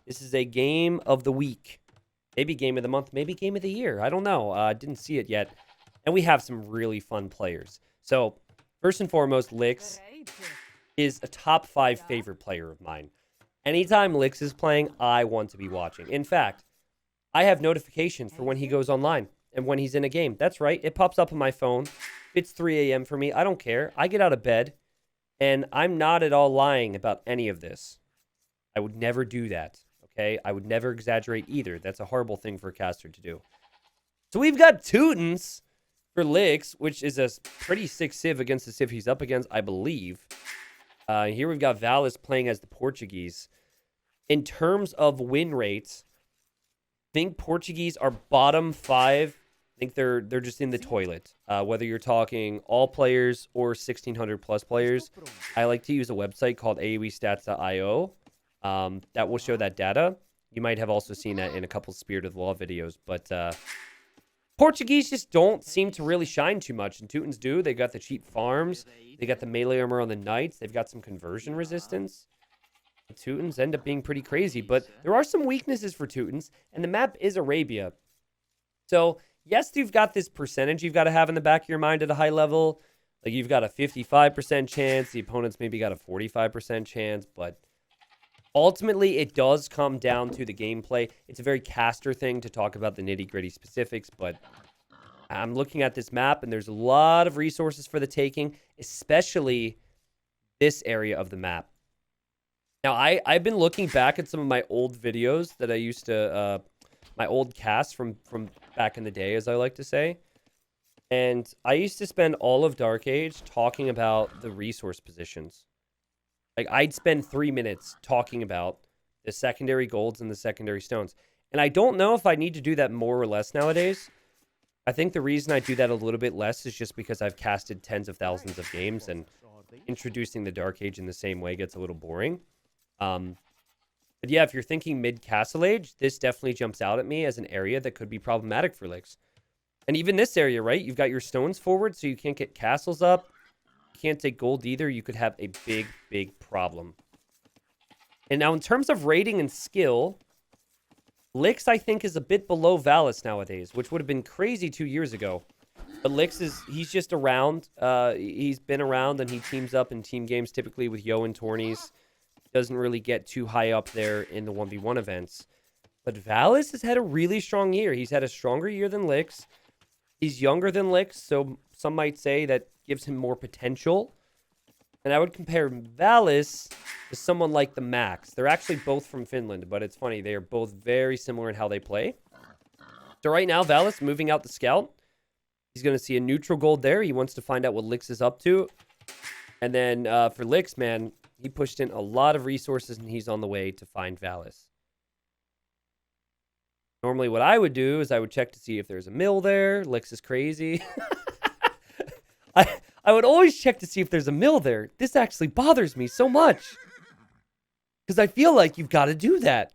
This is a game of the week. Maybe game of the month, maybe game of the year. I don't know. Didn't see it yet. And we have some really fun players. So, first and foremost, Lix is a top 5 favorite player of mine. Anytime Lix is playing, I want to be watching. In fact, I have notifications for when he goes online and when he's in a game. That's right. It pops up on my phone. It's 3 a.m. for me. I don't care. I get out of bed, and I'm not at all lying about any of this. I would never do that, okay? I would never exaggerate either. That's a horrible thing for a caster to do. So we've got Teutons for Lix, which is a pretty sick civ against the civ he's up against, I believe. Here we've got Valis playing as the Portuguese. In terms of win rates, I think Portuguese are bottom 5. I think they're just in the toilet. Whether you're talking all players or 1,600 plus players, I like to use a website called AoEstats.io. That will show that data. You might have also seen that in a couple Spirit of the Law videos, but Portuguese just don't seem to really shine too much, and Teutons do. They got the cheap farms. They got the melee armor on the knights. They've got some conversion resistance. The Teutons end up being pretty crazy, but there are some weaknesses for Teutons, and the map is Arabia. So, yes, you've got this percentage you've got to have in the back of your mind at a high level. Like, you've got a 55% chance. The opponent's maybe got a 45% chance, but ultimately, it does come down to the gameplay. It's a very caster thing to talk about the nitty-gritty specifics, but I'm looking at this map, and there's a lot of resources for the taking, especially this area of the map. Now, I've been looking back at some of my old videos that I used to, my old casts from back in the day, as I like to say. And I used to spend all of Dark Age talking about the resource positions. Like, I'd spend 3 minutes talking about the secondary golds and the secondary stones. And I don't know if I need to do that more or less nowadays. I think the reason I do that a little bit less is just because I've casted tens of thousands of games, and introducing the Dark Age in the same way gets a little boring. But yeah, if you're thinking mid-Castle Age, this definitely jumps out at me as an area that could be problematic for Lix. And even this area, right? You've got your stones forward, so you can't get castles up. You can't take gold either. You could have a big, big problem. And now in terms of rating and skill, Lix, I think, is a bit below Valis nowadays, which would have been crazy 2 years ago. But Lix he's just around. He's been around, and he teams up in team games typically with Yo and Tourneys. Doesn't really get too high up there in the 1v1 events. But Valis has had a really strong year. He's had a stronger year than Lix. He's younger than Lix, so some might say that gives him more potential. And I would compare Valis to someone like the Max. They're actually both from Finland, but it's funny. They are both very similar in how they play. So right now, Valis moving out the scout. He's going to see a neutral gold there. He wants to find out what Lix is up to. And then for Lix, man, he pushed in a lot of resources, and he's on the way to find Valis. Normally what I would do is I would check to see if there's a mill there. Lix is crazy. I would always check to see if there's a mill there. This actually bothers me so much. Because I feel like you've got to do that.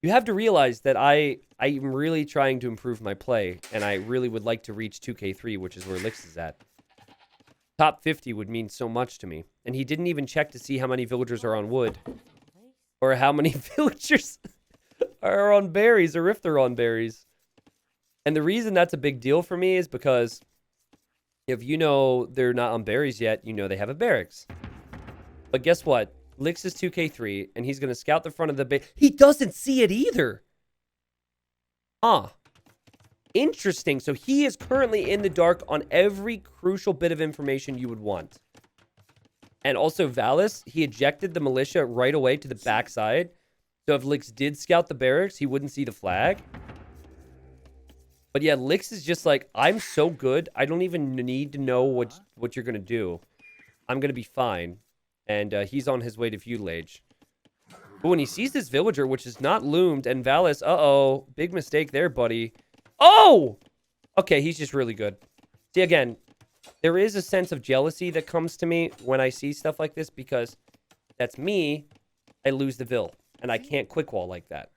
You have to realize that I'm really trying to improve my play, and I really would like to reach 2K3, which is where Lix is at. Top 50 would mean so much to me. And he didn't even check to see how many villagers are on wood. Or how many villagers are on berries, or if they're on berries. And the reason that's a big deal for me is because if you know they're not on berries yet, you know they have a barracks. But guess what? Lix is 2K3, and he's going to scout the front of the base. He doesn't see it either. Interesting. So he is currently in the dark on every crucial bit of information you would want. And also Valis, he ejected the militia right away to the backside. So if Lix did scout the barracks, he wouldn't see the flag. But yeah, Lix is just like, I'm so good. I don't even need to know what you're going to do. I'm going to be fine. And he's on his way to Feudal Age. But when he sees this villager, which is not loomed, and Valis, uh-oh, big mistake there, buddy. Oh! Okay, he's just really good. See, again, there is a sense of jealousy that comes to me when I see stuff like this, because that's me. I lose the Vil, and I can't quick wall like that.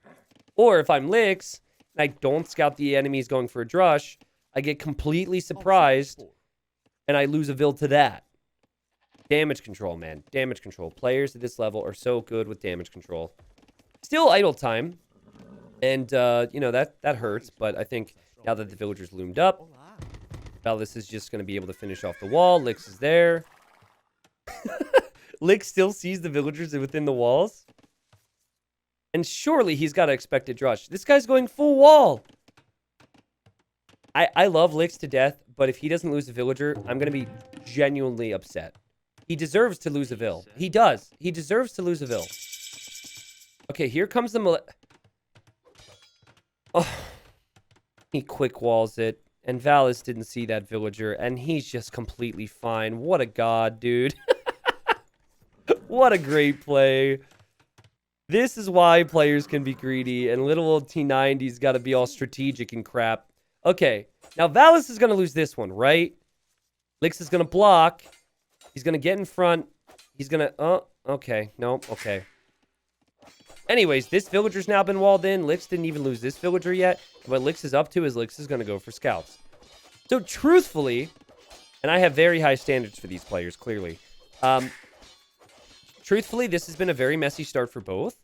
Or if I'm Lix, and I don't scout the enemies going for a drush, I get completely surprised, and I lose a Vil to that. Damage control, man. Damage control. Players at this level are so good with damage control. Still idle time. And, you know, that hurts. But I think now that the villagers loomed up, Valis is just going to be able to finish off the wall. Lix is there. Lix still sees the villagers within the walls. And surely he's got to expect a drush. This guy's going full wall. I love Lix to death, but if he doesn't lose a villager, I'm going to be genuinely upset. He deserves to lose a vill. He does. He deserves to lose a vill. Okay, here comes the... Oh. He quick walls it. And Valis didn't see that villager, and he's just completely fine. What a god, dude. What a great play. This is why players can be greedy, and little old T90's got to be all strategic and crap. Okay, now Valis is going to lose this one, right? Lix is going to block. He's going to get in front. He's going to... Oh, okay. Nope, okay. Anyways, this villager's now been walled in. Lix didn't even lose this villager yet. What Lix is up to is Lix is going to go for scouts. So, truthfully, and I have very high standards for these players, clearly. Truthfully, this has been a very messy start for both.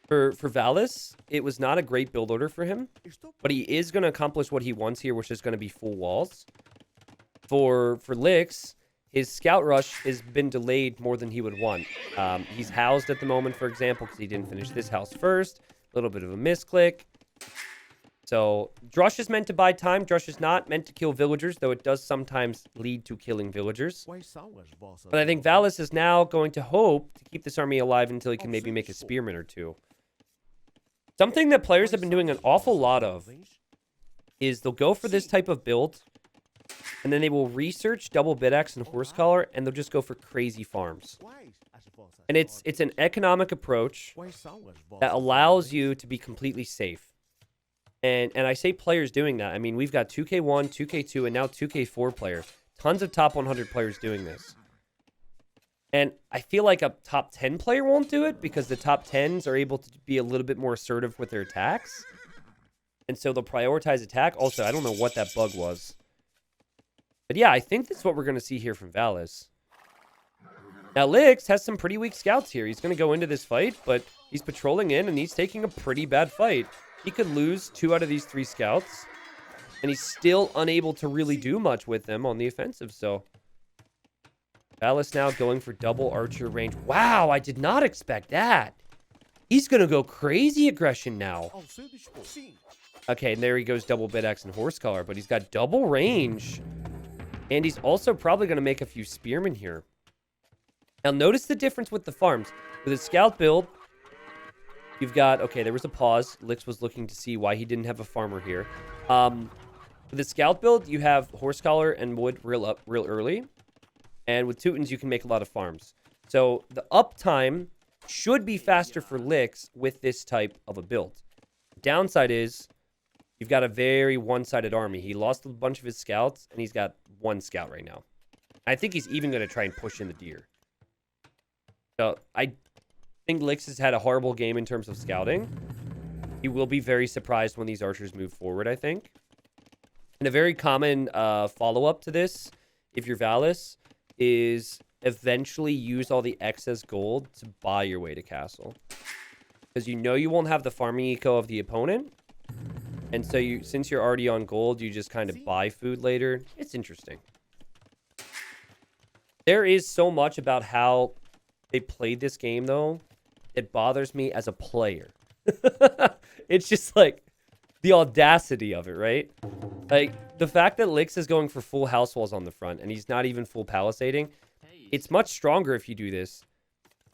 For Valis, it was not a great build order for him, but he is going to accomplish what he wants here, which is going to be full walls. For Lix, his scout rush has been delayed more than he would want. He's housed at the moment, for example, because he didn't finish this house first. A little bit of a misclick. So, Drush is meant to buy time. Drush is not meant to kill villagers, though it does sometimes lead to killing villagers. But I think Valis is now going to hope to keep this army alive until he can maybe make a spearman or two. Something that players have been doing an awful lot of is they'll go for this type of build, and then they will research double bidaxe and horse collar, and they'll just go for crazy farms. And it's an economic approach that allows you to be completely safe. And I say players doing that. I mean, we've got 2K1, 2K2, and now 2K4 players. Tons of top 100 players doing this. And I feel like a top 10 player won't do it because the top 10s are able to be a little bit more assertive with their attacks. And so they'll prioritize attack. Also, I don't know what that bug was. But yeah, I think that's what we're going to see here from Valis. Now, Lix has some pretty weak scouts here. He's going to go into this fight, but he's patrolling in, and he's taking a pretty bad fight. He could lose 2 out of these 3 scouts, and he's still unable to really do much with them on the offensive, so... Valis now going for double archer range. Wow, I did not expect that. He's going to go crazy aggression now. Okay, and there he goes double bidaxe and horse collar, but he's got double range. And he's also probably going to make a few spearmen here. Now, notice the difference with the farms. With a scout build, you've got... Okay, there was a pause. Lix was looking to see why he didn't have a farmer here. With the scout build, you have horse collar and wood real early. And with Teutons, you can make a lot of farms. So the uptime should be faster for Lix with this type of a build. Downside is you've got a very one-sided army. He lost a bunch of his scouts, and he's got 1 scout right now. I think he's even going to try and push in the deer. So I think Lix has had a horrible game in terms of scouting. He will be very surprised when these archers move forward, I think. And a very common follow-up to this, if you're Valis, is eventually use all the excess gold to buy your way to castle. Because you know you won't have the farming eco of the opponent. And so since you're already on gold, you just kind of buy food later. It's interesting. There is so much about how they played this game, though, it bothers me as a player. It's just like the audacity of it, right? Like, the fact that Lix is going for full house walls on the front, and he's not even full palisading, it's much stronger if you do this,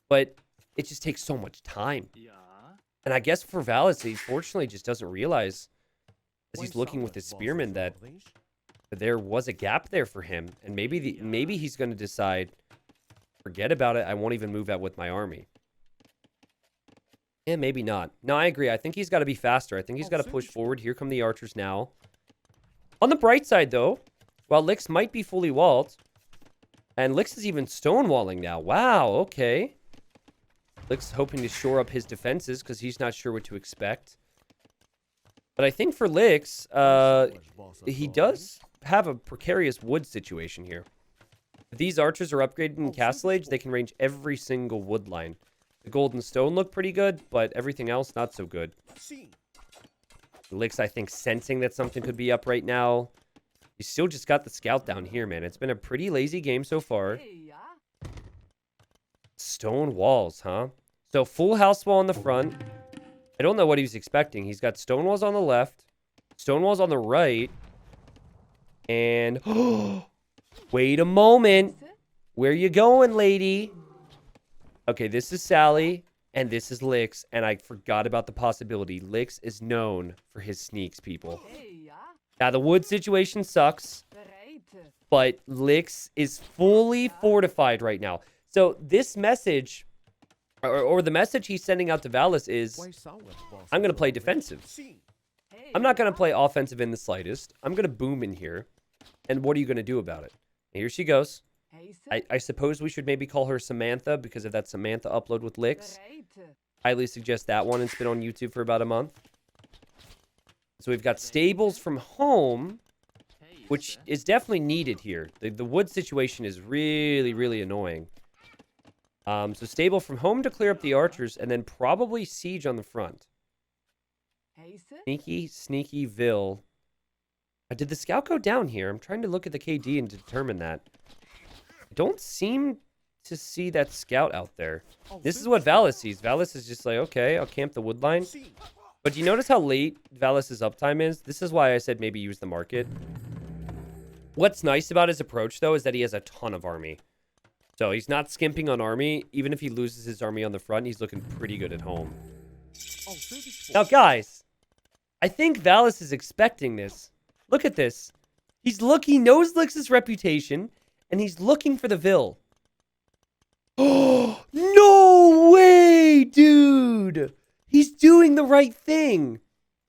but it just takes so much time. And I guess for Valis, he fortunately just doesn't realize, as he's looking with his spearmen, that there was a gap there for him, and maybe he's going to decide, forget about it, I won't even move out with my army. Yeah, maybe not. No, I agree. I think he's got to be faster. I think he's got to push forward. Here come the archers now. On the bright side, though, while Lix might be fully walled, and Lix is even stonewalling now. Wow, okay. Lix hoping to shore up his defenses because he's not sure what to expect. But I think for Lix, he does have a precarious wood situation here. If these archers are upgraded in Castle Age, they can range every single wood line. The golden stone looked pretty good, but everything else not so good. Lix, I think, sensing that something could be up right now. He's still just got the scout down here, man. It's been a pretty lazy game so far. Stone walls, huh? So full house wall on the front. I don't know what he was expecting. He's got stone walls on the left, stone walls on the right, and wait a moment. Where you going, lady? Okay, this is Sally, and this is Lix, and I forgot about the possibility. Lix is known for his sneaks, people. Now, the wood situation sucks, but Lix is fully fortified right now. So this message, or the message he's sending out to Valis is, I'm going to play defensive. I'm not going to play offensive in the slightest. I'm going to boom in here, and what are you going to do about it? And here she goes. I suppose we should maybe call her Samantha because of that Samantha upload with Lix. Highly suggest that one. It's been on YouTube for about a month. So we've got stables from home, which is definitely needed here. The wood situation is really, really annoying. So stable from home to clear up the archers, and then probably siege on the front. Sneaky Ville. Did the scout go down here? I'm trying to look at the KD and determine that. I don't seem to see that scout out there. This is what Valis sees. Valis is just like, okay, I'll camp the wood line. But do you notice how late Valis's uptime is? This is why I said maybe use the market. What's nice about his approach, though, is that he has a ton of army. So he's not skimping on army. Even if he loses his army on the front, he's looking pretty good at home. Now, guys, I think Valis is expecting this. Look at this. He knows Lix's reputation, and he's looking for the Ville. Oh, no way, dude. He's doing the right thing.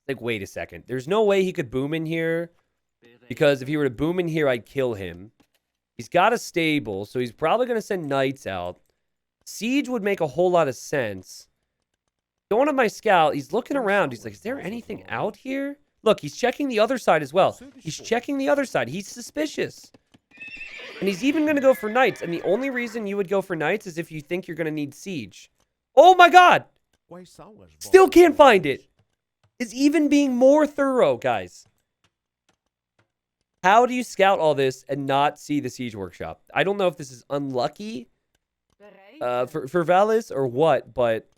Like, wait a second. There's no way he could boom in here. Because if he were to boom in here, I'd kill him. He's got a stable, so he's probably going to send knights out. Siege would make a whole lot of sense. Going to my scout, he's looking around. He's like, is there anything out here? Look, he's checking the other side as well. He's checking the other side. He's suspicious. And he's even going to go for knights. And the only reason you would go for knights is if you think you're going to need siege. Oh my god! Still can't find it. Is even being more thorough, guys. How do you scout all this and not see the siege workshop? I don't know if this is unlucky for Valis or what, but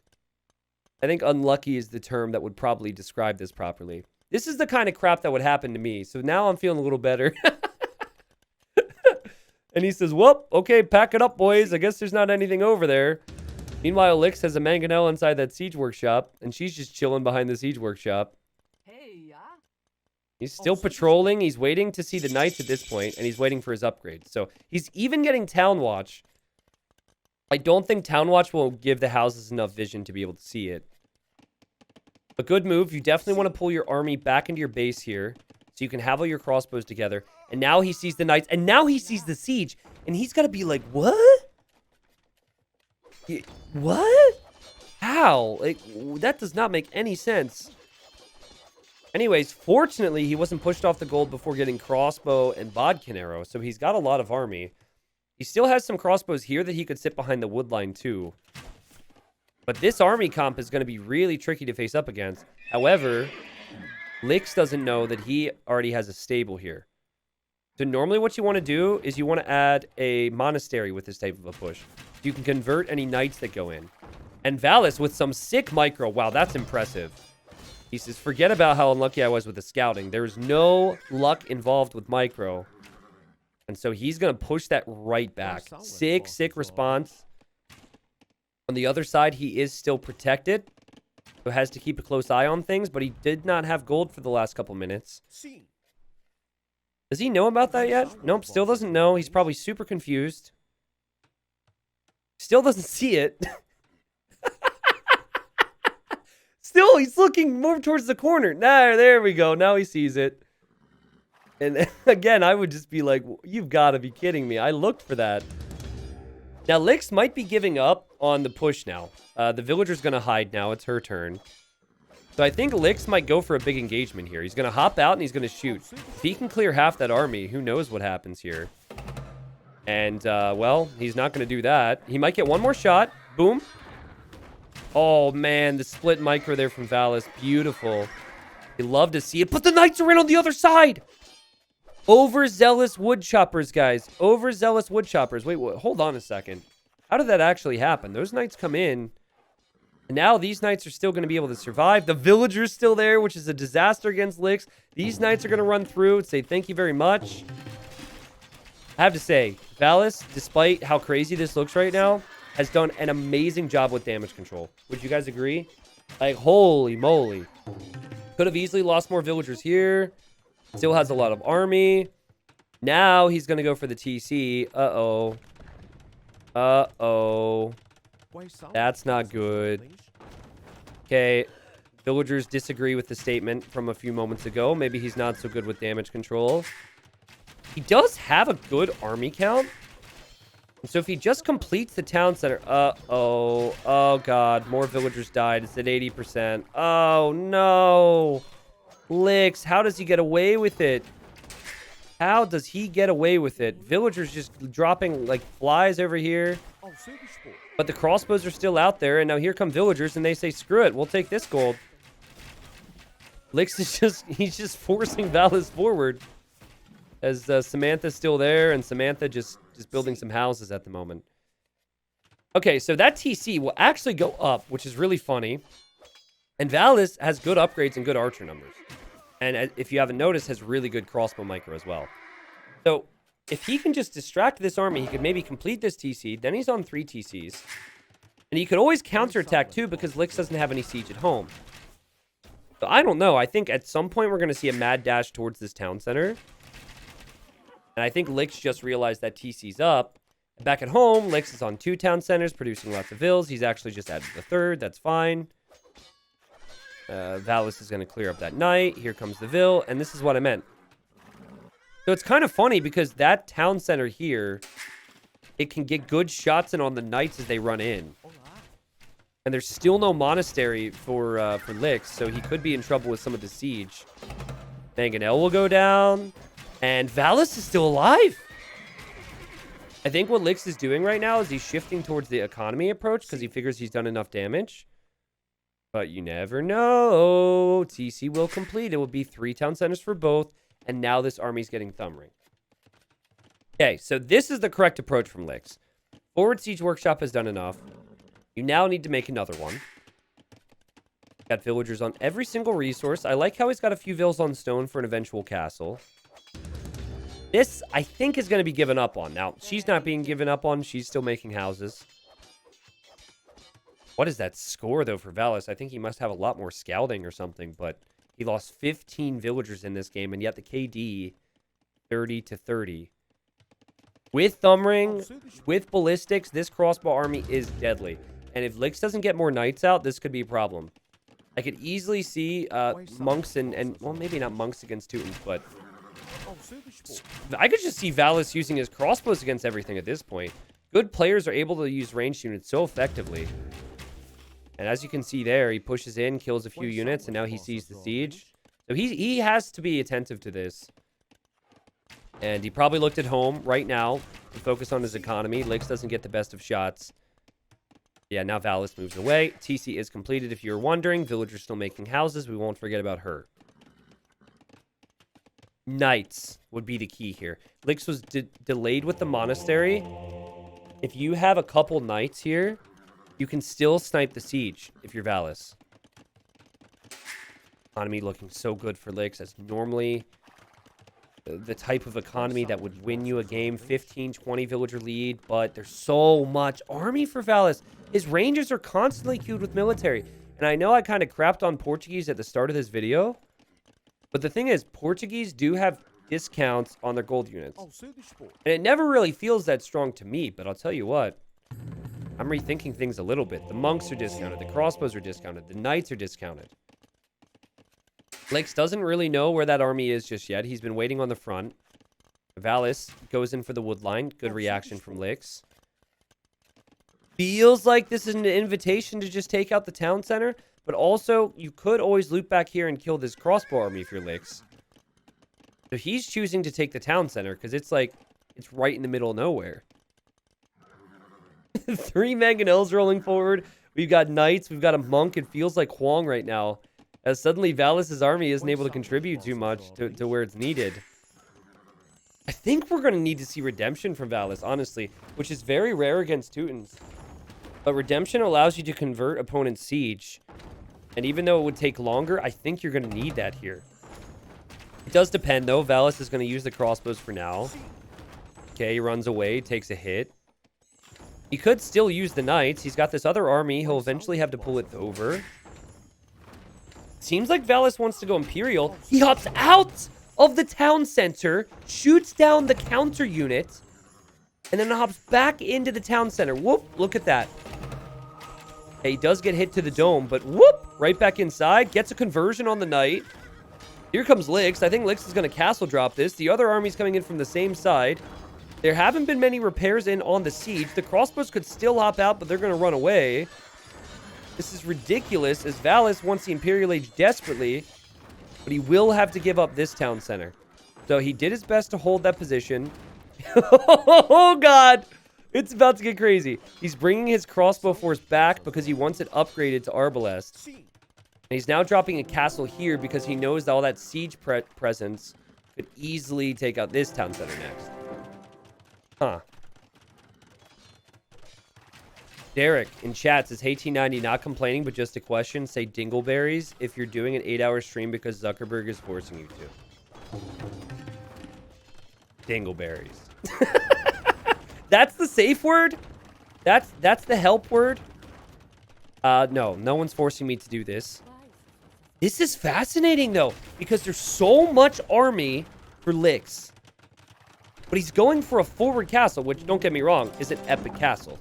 I think unlucky is the term that would probably describe this properly. This is the kind of crap that would happen to me. So now I'm feeling a little better. And he says, well, okay, pack it up, boys. I guess there's not anything over there. Meanwhile, Lix has a mangonel inside that siege workshop, and she's just chilling behind the siege workshop. He's still patrolling. He's waiting to see the knights at this point, and he's waiting for his upgrade. So he's even getting Town Watch. I don't think Town Watch will give the houses enough vision to be able to see it. A good move. You definitely want to pull your army back into your base here, so you can have all your crossbows together. And now he sees the knights, and now he sees the siege, and he's got to be like, what? What? How? Like, that does not make any sense. Anyways, fortunately, he wasn't pushed off the gold before getting crossbow and bodkin arrow, so he's got a lot of army. He still has some crossbows here that he could sit behind the wood line too. But this army comp is going to be really tricky to face up against. However, Lix doesn't know that he already has a stable here. So normally what you want to do is you want to add a monastery with this type of a push. You can convert any knights that go in. And Valis with some sick micro. Wow, that's impressive. He says, forget about how unlucky I was with the scouting. There's no luck involved with micro. And so he's going to push that right back. Sick response. On the other side, he is still protected. So has to keep a close eye on things, but he did not have gold for the last couple minutes. Does he know about that yet? Nope, still doesn't know. He's probably super confused. Still doesn't see it. Still, he's looking more towards the corner. Nah, there we go. Now he sees it. And again, I would just be like, you've got to be kidding me. I looked for that. Now, Lix might be giving up on the push now. The villager's going to hide now. It's her turn. So I think Lix might go for a big engagement here. He's going to hop out and he's going to shoot. If he can clear half that army, who knows what happens here. And, well, he's not going to do that. He might get one more shot. Boom. Oh, man, the split micro there from Valis. Beautiful. You love to see it, but the Knights are in on the other side. Overzealous woodchoppers, guys. Overzealous woodchoppers. Wait, hold on a second. How did that actually happen? Those Knights come in, and now these Knights are still going to be able to survive. The Villager's still there, which is a disaster against Licks. These Knights are going to run through and say thank you very much. I have to say, Valis, despite how crazy this looks right now, has done an amazing job with damage control. Would you guys agree? Like, holy moly. Could have easily lost more villagers here. Still has a lot of army. Now he's going to go for the TC. Uh-oh. Uh-oh. That's not good. Okay. Villagers disagree with the statement from a few moments ago. Maybe he's not so good with damage control. He does have a good army count. So if he just completes the town center... Uh-oh. Oh, God. More villagers died. It's at 80%. Oh, no. Licks, how does he get away with it? How does he get away with it? Villagers just dropping like flies over here. But the crossbows are still out there, and now here come villagers, and they say, screw it, we'll take this gold. Licks is he's just forcing Valis forward. As Samantha's still there, and Samantha just building some houses at the moment. Okay, so that TC will actually go up, which is really funny. And Valis has good upgrades and good archer numbers. And if you haven't noticed, has really good crossbow micro as well. So if he can just distract this army, he could maybe complete this TC. Then he's on 3 TCs. And he could always counterattack too, because Licks doesn't have any siege at home. So I don't know. I think at some point we're going to see a mad dash towards this town center. And I think Licks just realized that TC's up. And back at home, Licks is on 2 town centers, producing lots of vills. He's actually just added the 3rd. That's fine. Valis is going to clear up that knight. Here comes the Vill, and this is what I meant. So it's kind of funny because that town center here, it can get good shots in on the knights as they run in. And there's still no monastery for Licks, so he could be in trouble with some of the siege. Mangonel will go down, and Valis is still alive. I think what Licks is doing right now is he's shifting towards the economy approach because he figures he's done enough damage. But you never know. TC will complete. It will be 3 town centers for both. And now this army's getting thumb ring. Okay, so this is the correct approach from Licks. Forward Siege Workshop has done enough. You now need to make another one. Got villagers on every single resource. I like how he's got a few vills on stone for an eventual castle. This, I think, is going to be given up on. Now, she's not being given up on. She's still making houses. What is that score, though, for Valis? I think he must have a lot more scouting or something, but he lost 15 villagers in this game, and yet the KD, 30-30. With thumb ring, with ballistics, this crossbow army is deadly. And if Licks doesn't get more knights out, this could be a problem. I could easily see monks and well, maybe not monks against Teutons, but I could just see Valis using his crossbows against everything at this point. Good players are able to use ranged units so effectively. And as you can see there, he pushes in, kills a few units, and now he sees the siege. So he has to be attentive to this. And he probably looked at home right now and focused on his economy. Licks doesn't get the best of shots. Yeah, now Valis moves away. TC is completed, if you're wondering. Villagers still making houses. We won't forget about her. Knights would be the key here. Licks was delayed with the monastery. If you have a couple knights here, you can still snipe the siege if you're Valis. Economy looking so good for Licks. That's normally the type of economy that would win you a game. 15, 20 villager lead, but there's so much army for Valis. His rangers are constantly queued with military. And I know I kind of crapped on Portuguese at the start of this video, but the thing is, Portuguese do have discounts on their gold units. And it never really feels that strong to me, but I'll tell you what. I'm rethinking things a little bit. The monks are discounted. The crossbows are discounted. The knights are discounted. Licks doesn't really know where that army is just yet. He's been waiting on the front. Valis goes in for the wood line. Good reaction from Licks. Feels like this is an invitation to just take out the town center. But also, you could always loop back here and kill this crossbow army if you're Licks. So he's choosing to take the town center because it's like, it's right in the middle of nowhere. 3 mangonels rolling forward We've got knights. We've got a monk. It feels like Huang right now. As suddenly Valis' army isn't able to contribute too much to where it's needed. I think we're going to need to see redemption from Valis, honestly, which is very rare against Teutons. But redemption allows you to convert opponent's siege. And even though it would take longer, I think you're going to need that here. It does depend, though. Valis is going to use the crossbows for now. Okay, he runs away, takes a hit. He could still use the knights. He's got this other army. He'll eventually have to pull it over. Seems like Valis wants to go Imperial. He hops out of the town center, shoots down the counter unit, and then hops back into the town center. Whoop, look at that. Okay, he does get hit to the dome, but whoop, right back inside. Gets a conversion on the knight. Here comes Lix. I think Lix is going to castle drop this. The other army's coming in from the same side. There haven't been many repairs in on the siege. The crossbows could still hop out, but they're going to run away. This is ridiculous, as Valis wants the Imperial Age desperately, but he will have to give up this town center. So he did his best to hold that position. Oh, God. It's about to get crazy. He's bringing his crossbow force back because he wants it upgraded to Arbalest. And he's now dropping a castle here because he knows that all that siege presence could easily take out this town center next. Huh. Derek in chat says, hey T90, not complaining, but just a question. Say dingleberries if you're doing an 8-hour stream because Zuckerberg is forcing you to. Dingleberries. That's the safe word? That's the help word? No one's forcing me to do this. This is fascinating, though, because there's so much army for Lix. But he's going for a forward castle, which, don't get me wrong, is an epic castle.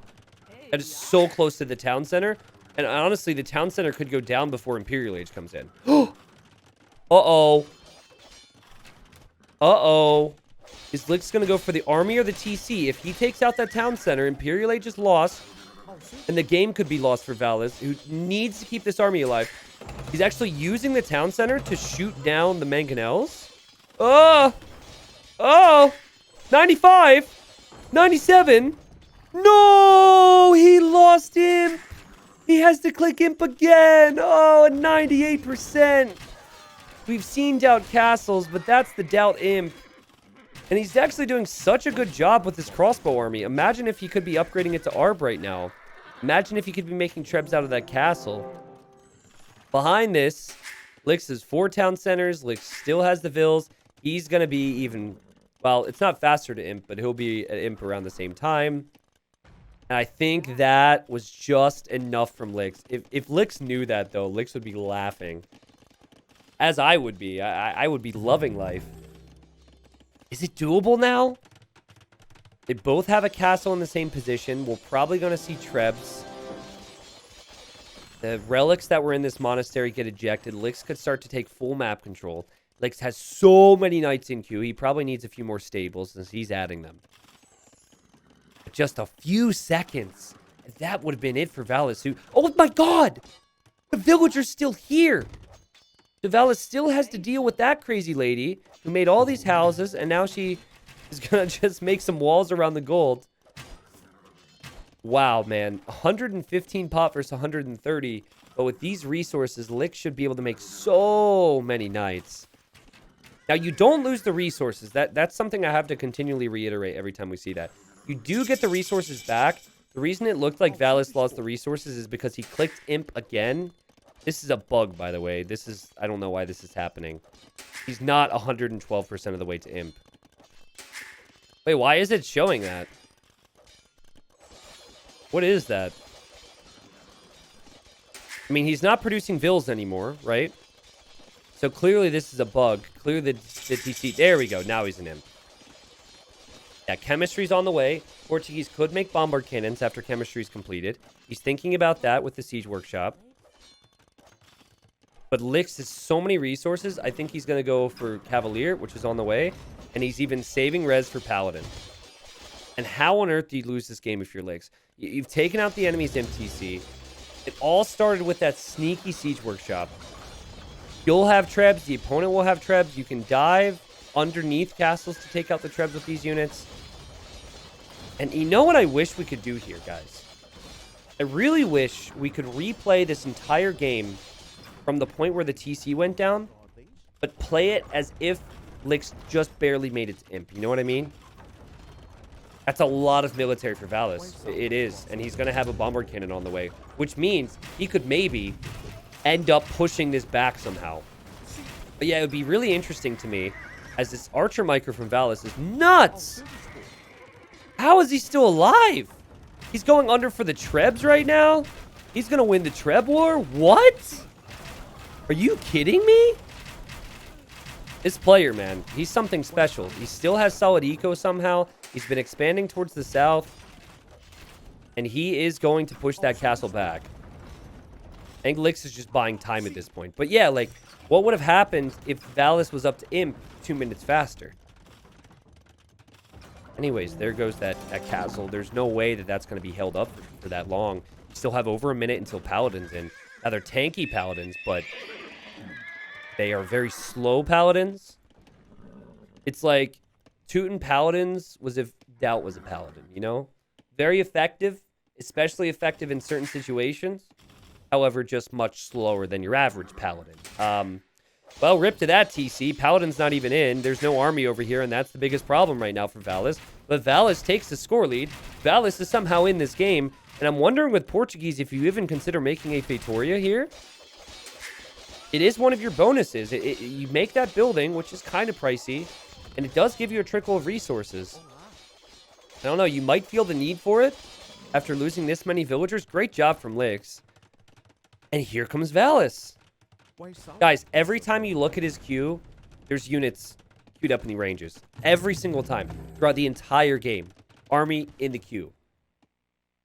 That is so close to the town center. And honestly, the town center could go down before Imperial Age comes in. Uh-oh. Uh-oh. Is Lix going to go for the army or the TC? If he takes out that town center, Imperial Age is lost. And the game could be lost for Valis, who needs to keep this army alive. He's actually using the town center to shoot down the mangonels. Oh! Oh! 95! 97! No! He lost Imp! He has to click Imp again! Oh, 98%! We've seen Doubt Castles, but that's the Doubt Imp. And he's actually doing such a good job with his crossbow army. Imagine if he could be upgrading it to Arb right now. Imagine if he could be making trebs out of that castle. Behind this, Lix has 4 town centers. Lix still has the Vills. He's going to be even... Well, it's not faster to Imp, but he'll be at Imp around the same time. And I think that was just enough from Lix. If Lix knew that, though, Lix would be laughing. As I would be. I would be loving life. Is it doable now? They both have a castle in the same position. We're probably going to see trebs. The relics that were in this monastery get ejected. Lix could start to take full map control. Lix has so many knights in queue. He probably needs a few more stables since he's adding them. Just a few seconds. That would have been it for Valis. Who... Oh my god! The villager's still here! The Valis still has to deal with that crazy lady who made all these houses, and now she is going to just make some walls around the gold. Wow, man. 115 pot versus 130. But with these resources, Lix should be able to make so many knights. Now, you don't lose the resources. That's something I have to continually reiterate every time we see that. You do get the resources back. The reason it looked like Valis lost the resources is because he clicked Imp again. This is a bug, by the way. This is... I don't know why this is happening. He's not 112% of the way to Imp. Wait, why is it showing that? What is that? I mean, he's not producing Vills anymore, right? So clearly this is a bug. Clearly the DC... There we go. Now he's an Imp. Yeah, chemistry's on the way. Portuguese could make bombard cannons after chemistry's completed. He's thinking about that with the siege workshop. But Lix has so many resources, I think he's going to go for Cavalier, which is on the way. And he's even saving res for Paladin. And how on earth do you lose this game if you're Lix? You've taken out the enemy's MTC. It all started with that sneaky siege workshop. You'll have trebs. The opponent will have trebs. You can dive underneath castles to take out the trebs with these units. And you know what I wish we could do here, guys? I really wish we could replay this entire game from the point where the TC went down, but play it as if Lix just barely made its imp. You know what I mean? That's a lot of military for Valis. It is. And he's going to have a bombard cannon on the way, which means he could maybe end up pushing this back somehow. But yeah, it would be really interesting to me as this archer micro from Valis is nuts. How is he still alive? He's going under for the Trebs right now? He's going to win the Treb war? What? Are you kidding me? This player, man, he's something special. He still has solid eco somehow. He's been expanding towards the south. And he is going to push that castle back. I think Lix is just buying time at this point. But yeah, like, what would have happened if Valis was up to Imp 2 minutes faster? Anyways, there goes that castle. There's no way that that's going to be held up for that long. You still have over a minute until Paladin's in. Now, they're tanky Paladins, but they are very slow Paladins. It's like Teuton Paladins was if Doubt was a Paladin, you know? Very effective, especially effective in certain situations. However, just much slower than your average Paladin. Well, rip to that, TC. Paladin's not even in. There's no army over here, and that's the biggest problem right now for Valis. But Valis takes the score lead. Valis is somehow in this game. And I'm wondering with Portuguese if you even consider making a Feitoria here. It is one of your bonuses. You make that building, which is kind of pricey. And it does give you a trickle of resources. I don't know. You might feel the need for it after losing this many villagers. Great job from Lix. And here comes Valis. Guys, every time you look at his queue, there's units queued up in the ranges. Every single time. Throughout the entire game. Army in the queue.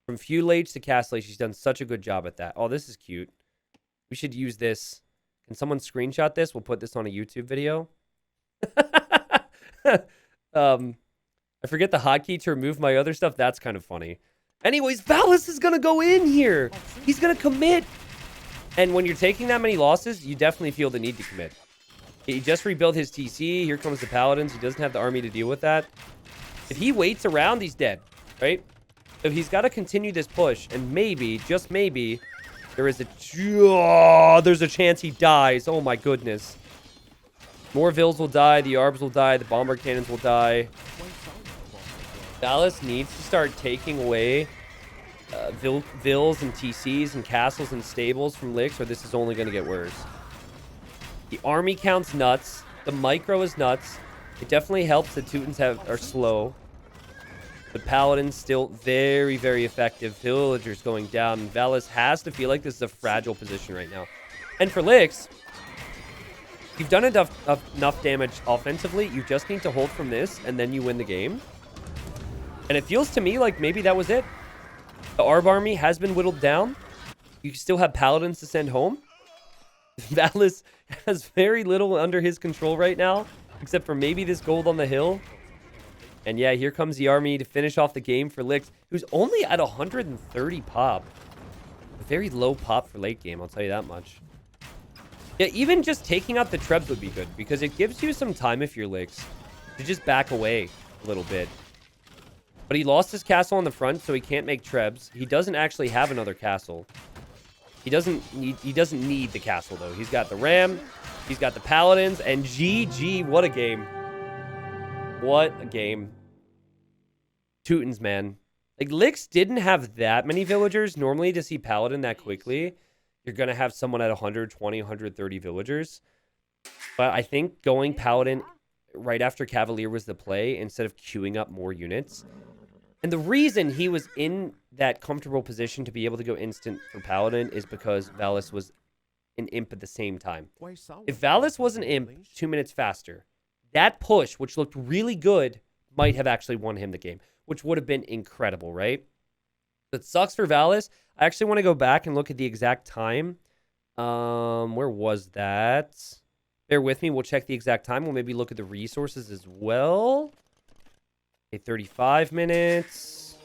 From Feudal Age to Castle Age, she's done such a good job at that. Oh, this is cute. We should use this. Can someone screenshot this? We'll put this on a YouTube video. I forget the hotkey to remove my other stuff. That's kind of funny. Anyways, Valis is going to go in here. He's going to commit. And when you're taking that many losses, you definitely feel the need to commit. He just rebuilt his TC. Here comes the Paladins. He doesn't have the army to deal with that. If he waits around, he's dead, right? So he's got to continue this push. And maybe, just maybe, there's a chance he dies. Oh, my goodness. More Vills will die. The Arbs will die. The Bomber Cannons will die. Valis needs to start taking away Vills and TCs and castles and stables from Lix, or this is only going to get worse. The army count's nuts. The micro is nuts. It definitely helps that Teutons are slow. But Paladin's still very, very effective. Villagers going down. And Valis has to feel like this is a fragile position right now. And for Lix, you've done enough damage offensively. You just need to hold from this, and then you win the game. And it feels to me like maybe that was it. The Arb army has been whittled down. You still have Paladins to send home. Valis has very little under his control right now, except for maybe this gold on the hill. And yeah, here comes the army to finish off the game for Lix, who's only at 130 pop. A very low pop for late game, I'll tell you that much. Yeah, even just taking out the Trebs would be good, because it gives you some time if you're Lix to just back away a little bit. But he lost his castle on the front, so he can't make Trebs. He doesn't actually have another castle. He doesn't need the castle, though. He's got the Ram, he's got the Paladins, and GG, what a game. What a game. Teutons, man. Like, Lix didn't have that many villagers. Normally, to see Paladin that quickly, you're going to have someone at 120, 130 villagers. But I think going Paladin right after Cavalier was the play instead of queuing up more units. And the reason he was in that comfortable position to be able to go instant for Paladin is because Valis was an imp at the same time. If Valis was an imp 2 minutes faster, that push, which looked really good, might have actually won him the game, which would have been incredible, right? It sucks for Valis. I actually want to go back and look at the exact time. Where was that? Bear with me. We'll check the exact time. We'll maybe look at the resources as well. Okay, 35 minutes.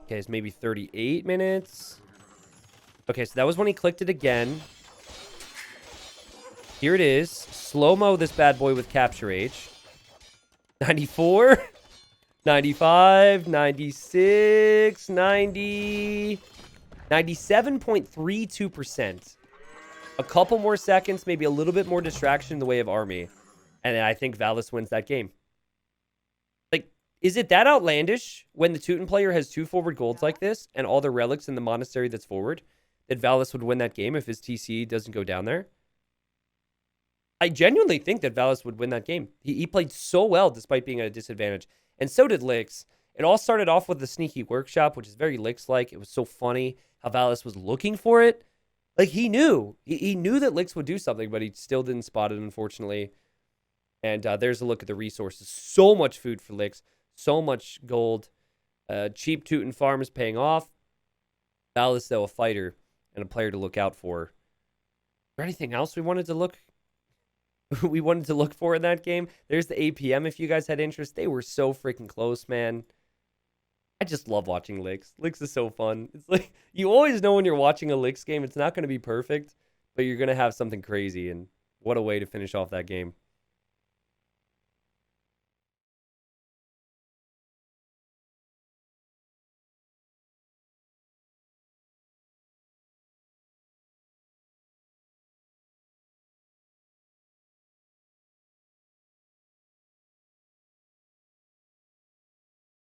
Okay, it's maybe 38 minutes. Okay, so that was when he clicked it again. Here it is. Slow-mo this bad boy with Capture H. 94. 95. 96. 90. 97.32%. A couple more seconds, maybe a little bit more distraction in the way of army. And then I think Valis wins that game. Like, is it that outlandish when the Teuton player has 2 forward golds like this and all the relics in the monastery that's forward that Valis would win that game if his TC doesn't go down there? I genuinely think that Valis would win that game. He played so well despite being at a disadvantage. And so did Lix. It all started off with the sneaky workshop, which is very Lix-like. It was so funny how Valis was looking for it. Like, he knew. He knew that Lix would do something, but he still didn't spot it, unfortunately. And there's a look at the resources. So much food for Lix. So much gold. Cheap Teuton farm is paying off. Valis, though, a fighter and a player to look out for. Is there anything else we wanted to look for in that game? There's the APM if you guys had interest. They were so freaking close, man. I just love watching Lix. Lix is so fun. It's like, you always know when you're watching a Lix game, it's not going to be perfect, but you're going to have something crazy, and what a way to finish off that game.